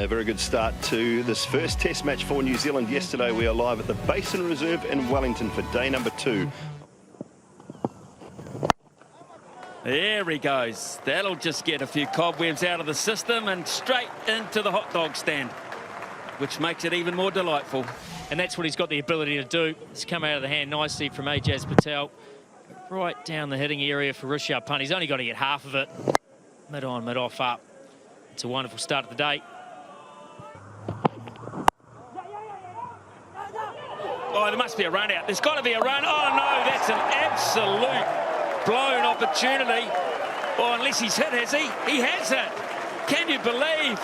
A very good start to this first test match for New Zealand. Yesterday we are live at the Basin Reserve in Wellington for day number 2. There he goes. That'll just get a few cobwebs out of the system and straight into the hot dog stand, which makes it even more delightful. And that's what he's got the ability to do. It's come out of the hand nicely from Ajaz Patel. Right down the hitting area for Rishabh Pant. He's only got to get half of it. Mid on, mid off up. It's a wonderful start of the day. Oh, there must be a run out. There's got to be a run. Oh, no, that's an absolute blown opportunity. Oh, unless he's hit, has he? He has hit. Can you believe?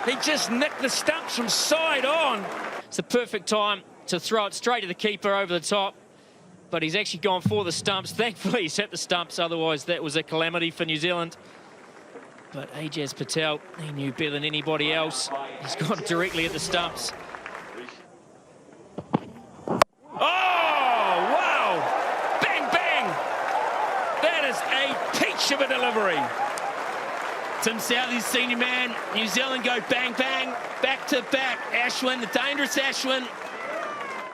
He just nicked the stumps from side on. It's the perfect time to throw it straight to the keeper over the top. But he's actually gone for the stumps. Thankfully, he's hit the stumps. Otherwise, that was a calamity for New Zealand. But Ajaz Patel, he knew better than anybody else. He's gone directly at the stumps. Oh, wow! Bang, bang! That is a peach of a delivery. Tim Southey's senior man. New Zealand go bang, bang, back to back. Ashwin, the dangerous Ashwin.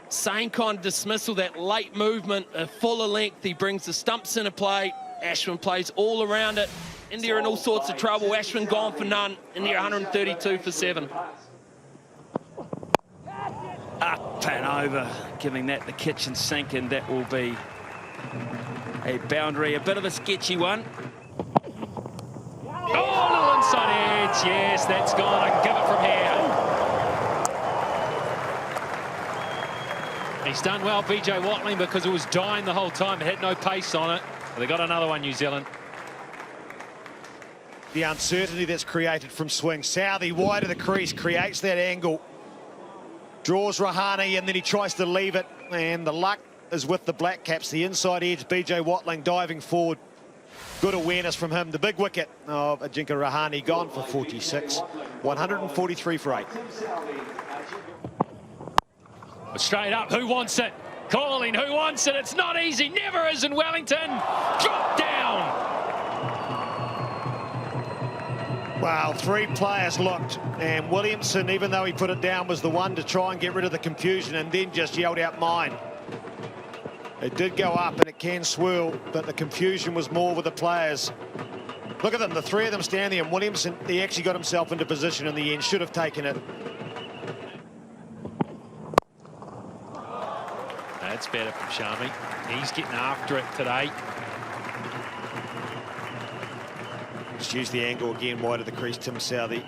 Same kind of dismissal, that late movement, a fuller length. He brings the stumps into play. Ashwin plays all around it. India in all sorts of trouble. Ashwin gone for none. India 132 for 7. Up and over, giving that the kitchen sink, and that will be a boundary, a bit of a sketchy one. Oh, little inside edge. Yes, that's gone. I can give it from here. He's done well, BJ Watling, because it was dying the whole time. It had no pace on it. They got another one, New Zealand. The uncertainty that's created from swing. Southey wide of the crease, creates that angle. Draws Rahane, and then he tries to leave it. And the luck is with the Black Caps. The inside edge, BJ Watling diving forward. Good awareness from him. The big wicket of Ajinkya Rahane gone for 46. 143 for 8. Straight up, who wants it? Calling, who wants it? It's not easy, never is in Wellington. Drop down. Wow, 3 players looked, and Williamson, even though he put it down, was the one to try and get rid of the confusion, and then just yelled out mine. It did go up and it can swirl, but the confusion was more with the players. Look at them, the 3 of them standing, and Williamson, he actually got himself into position in the end, should have taken it. That's better from Shami. He's getting after it today. Just use the angle again, wide of the crease, Tim Southey.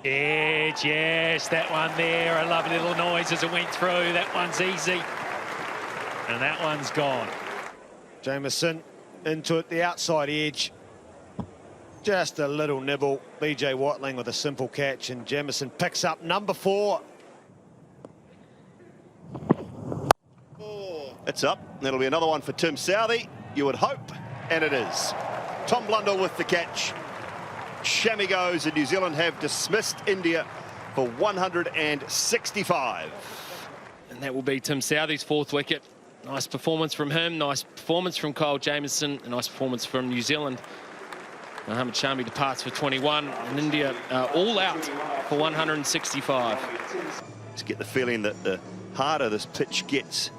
Edge, yes, that one there. A lovely little noise as it went through. That one's easy. And that one's gone. Jamieson into it, the outside edge. Just a little nibble. BJ Watling with a simple catch, and Jamieson picks up number 4. It's up. That'll be another one for Tim Southey, you would hope, and it is. Tom Blundell with the catch. Shami goes, and New Zealand have dismissed India for 165. And that will be Tim Southey's 4th wicket. Nice performance from him. Nice performance from Kyle Jamieson. A nice performance from New Zealand. Mohammad Shami departs for 21, and India all out for 165. Just get the feeling that the harder this pitch gets,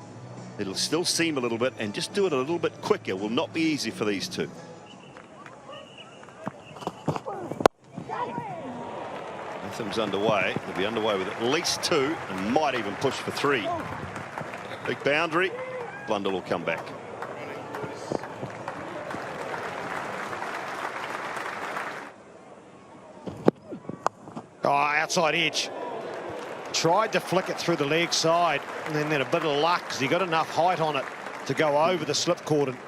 it'll still seem a little bit, and just do it a little bit quicker will not be easy for these two. Nothing's underway. They'll be underway with at least 2 and might even push for 3. Big boundary. Blundell will come back. Oh, outside edge. Tried to flick it through the leg side, and then a bit of luck because he got enough height on it to go over the slip cordon.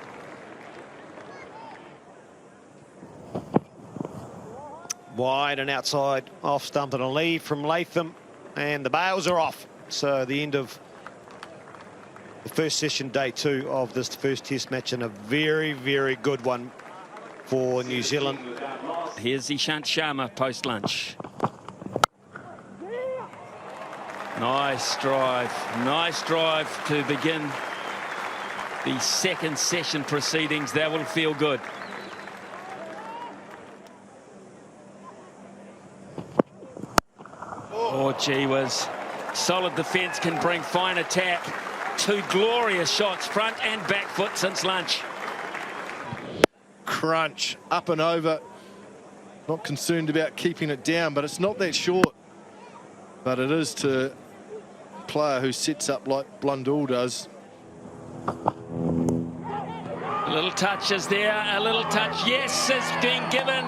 Wide and outside, off stump, and a leave from Latham, and the bails are off. So the end of the first session, day 2 of this first test match, and a very, very good one for New Zealand. Here's Ishant Sharma post-lunch. Nice drive to begin the second session proceedings. That will feel good. Oh, gee whiz. Solid defence can bring fine attack. 2 glorious shots, front and back foot since lunch. Crunch, up and over. Not concerned about keeping it down, but it's not that short. But it is to a player who sets up like Blundell does. A little touch is there, a little touch, yes, is being given.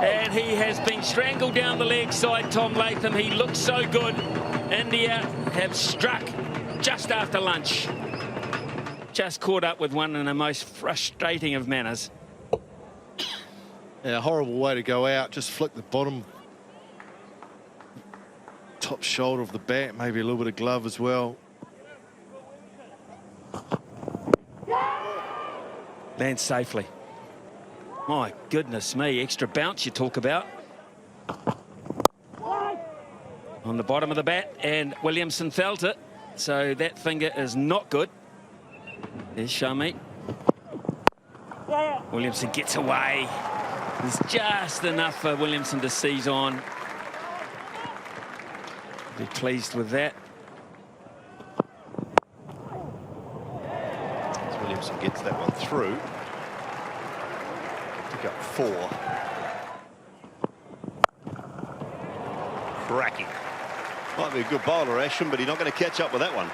And he has been strangled down the leg side, Tom Latham. He looks so good. India have struck just after lunch. Just caught up with one in the most frustrating of manners. Yeah, a horrible way to go out. Just flick the bottom top shoulder of the bat, maybe a little bit of glove as well. Lands safely. My goodness me, extra bounce you talk about. On the bottom of the bat, and Williamson felt it, so that finger is not good. There's Shami. Williamson gets away. There's just enough for Williamson to seize on. Be pleased with that. As Williamson gets that one through. Pick up 4. Cracking. Might be a good bowler, Ashwin, but he's not going to catch up with that one.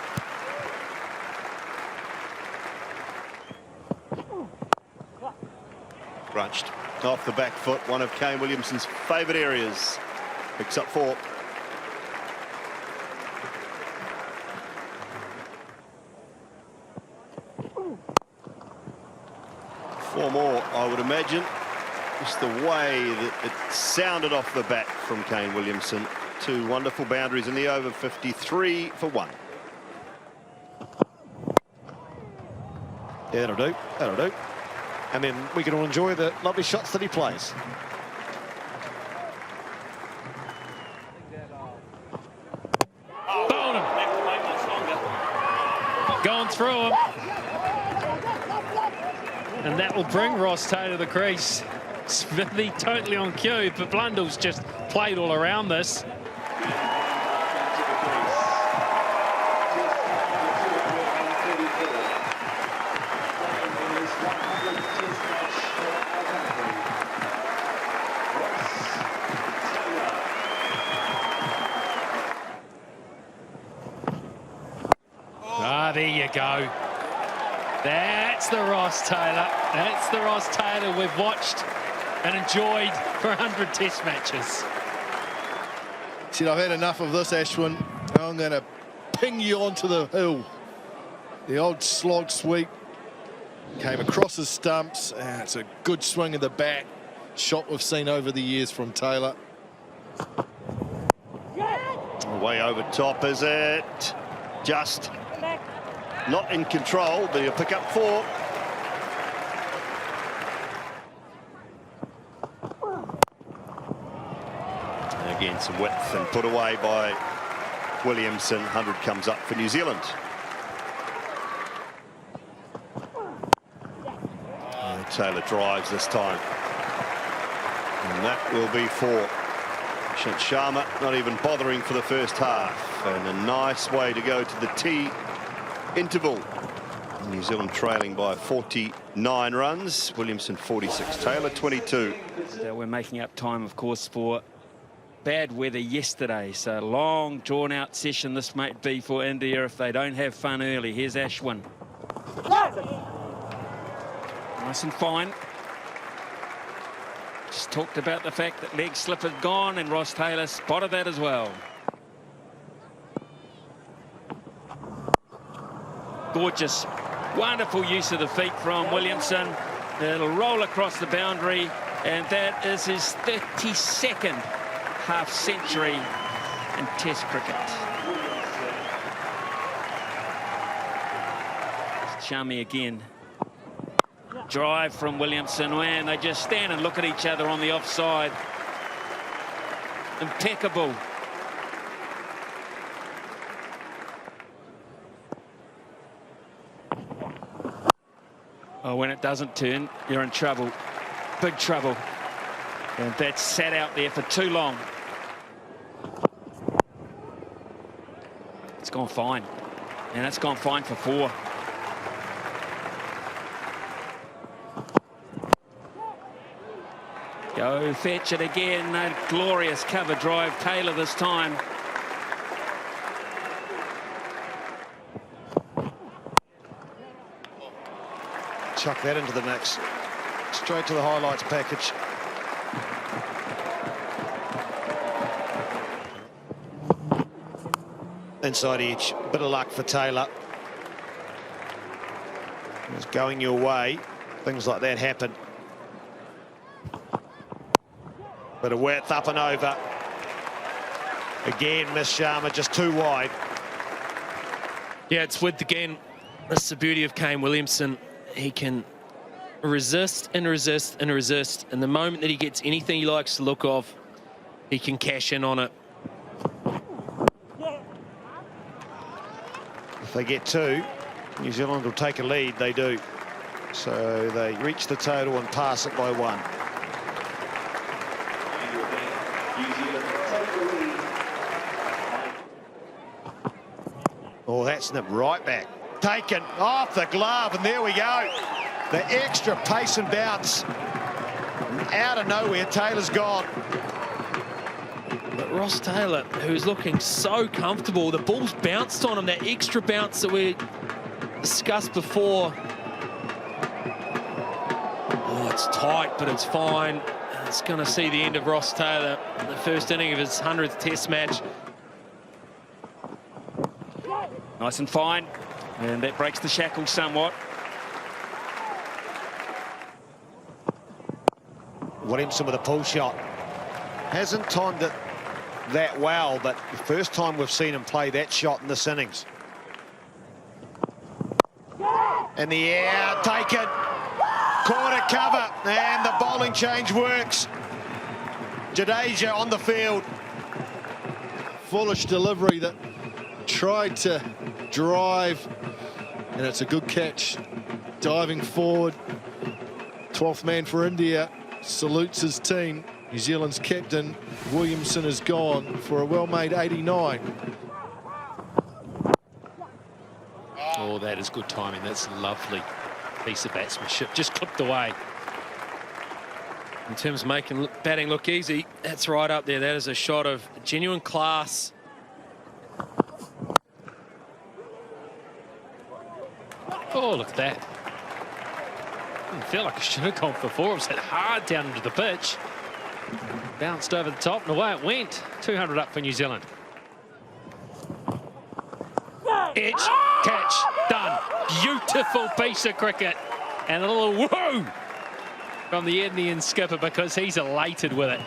Crunched off the back foot, one of Kane Williamson's favourite areas. Picks up 4. Four more, I would imagine. Just the way that it sounded off the bat from Kane Williamson. 2 wonderful boundaries in the over, 53 for 1. Yeah, that'll do. That'll do. And then we can all enjoy the lovely shots that he plays. Bowled him. Going through him. And that will bring Ross Taylor to the crease. Smithy totally on cue, but Blundell's just played all around this. Ah, there you go. That's the Ross Taylor. That's the Ross Taylor we've watched and enjoyed for 100 test matches. Said, I've had enough of this, Ashwin. I'm going to ping you onto the hill. The old slog sweep came across his stumps, and it's a good swing of the bat. Shot we've seen over the years from Taylor. Way over top, is it? Just not in control, but he'll pick up 4. And again, some width and put away by Williamson. 100 comes up for New Zealand. And Taylor drives this time. And that will be 4. Shant Sharma not even bothering for the first half. And a nice way to go to the tee interval. New Zealand trailing by 49 runs. Williamson 46, Taylor 22. So we're making up time, of course, for bad weather yesterday. So long, drawn-out session this might be for India if they don't have fun early. Here's Ashwin. Nice and fine. Just talked about the fact that leg slip had gone, and Ross Taylor spotted that as well. Gorgeous, wonderful use of the feet from Williamson. It'll roll across the boundary, and that is his 32nd half-century in Test cricket. Shami again. Drive from Williamson, and they just stand and look at each other on the offside. Impeccable. Oh, when it doesn't turn, you're in trouble. Big trouble. And that sat out there for too long. gone fine. And that's gone fine for 4. Go fetch it again. A glorious cover drive. Taylor this time. Chuck that into the mix. Straight to the highlights package. Inside edge. Bit of luck for Taylor. It's going your way. Things like that happen. Bit of width up and over. Again, Miss Sharma just too wide. Yeah, it's width again. That's the beauty of Kane Williamson. He can resist and resist and resist. And the moment that he gets anything he likes to look of, he can cash in on it. If they get 2, New Zealand will take a lead. They do. So they reach the total and pass it by 1. Oh, that's nipped right back. Taken off the glove, and there we go. The extra pace and bounce. Out of nowhere, Taylor's gone. But Ross Taylor, who's looking so comfortable, the ball's bounced on him, that extra bounce that we discussed before. Oh, it's tight, but it's fine. It's going to see the end of Ross Taylor in the first inning of his 100th Test match. Nice and fine. And that breaks the shackles somewhat. Williamson with a pull shot. Hasn't timed it that well, but the first time we've seen him play that shot in this innings. In the air, taken. Corner cover, and the bowling change works. Jadeja on the field. Foolish delivery that tried to drive, and it's a good catch. Diving forward. 12th man for India. Salutes his team. New Zealand's captain, Williamson, is gone for a well-made 89. Oh, that is good timing. That's a lovely piece of batsmanship. Just clipped away. In terms of making batting look easy, that's right up there. That is a shot of genuine class. Oh, look at that. Didn't feel like it should have gone for 4. It was hit hard down into the pitch. Bounced over the top and away it went. 200 up for New Zealand. Edge, catch, done. Beautiful piece of cricket. And a little whoa from the Indian skipper because he's elated with it.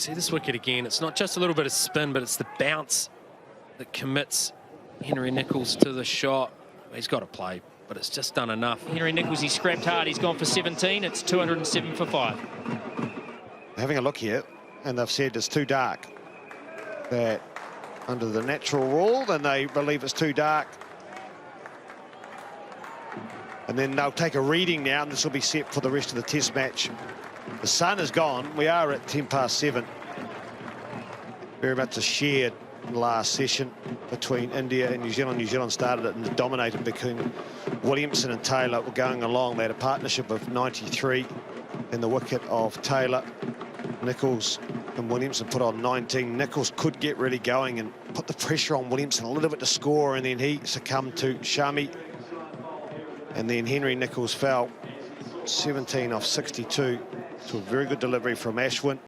See this wicket again. It's not just a little bit of spin, but it's the bounce that commits Henry Nicholls to the shot. He's got to play, but it's just done enough. Henry Nicholls, he scrapped hard. He's gone for 17. It's 207 for 5. Having a look here, and they've said it's too dark. That under the natural rule, then they believe it's too dark. And then they'll take a reading now, and this will be set for the rest of the Test match. The sun is gone. We are at 7:10. Very much a shared last session between India and New Zealand. New Zealand started it and dominated between Williamson and Taylor were going along. They had a partnership of 93 in the wicket of Taylor. Nicholls and Williamson put on 19. Nicholls could get really going and put the pressure on Williamson a little bit to score, and then he succumbed to Shami. And then Henry Nicholls fell 17 off 62 to a very good delivery from Ashwin.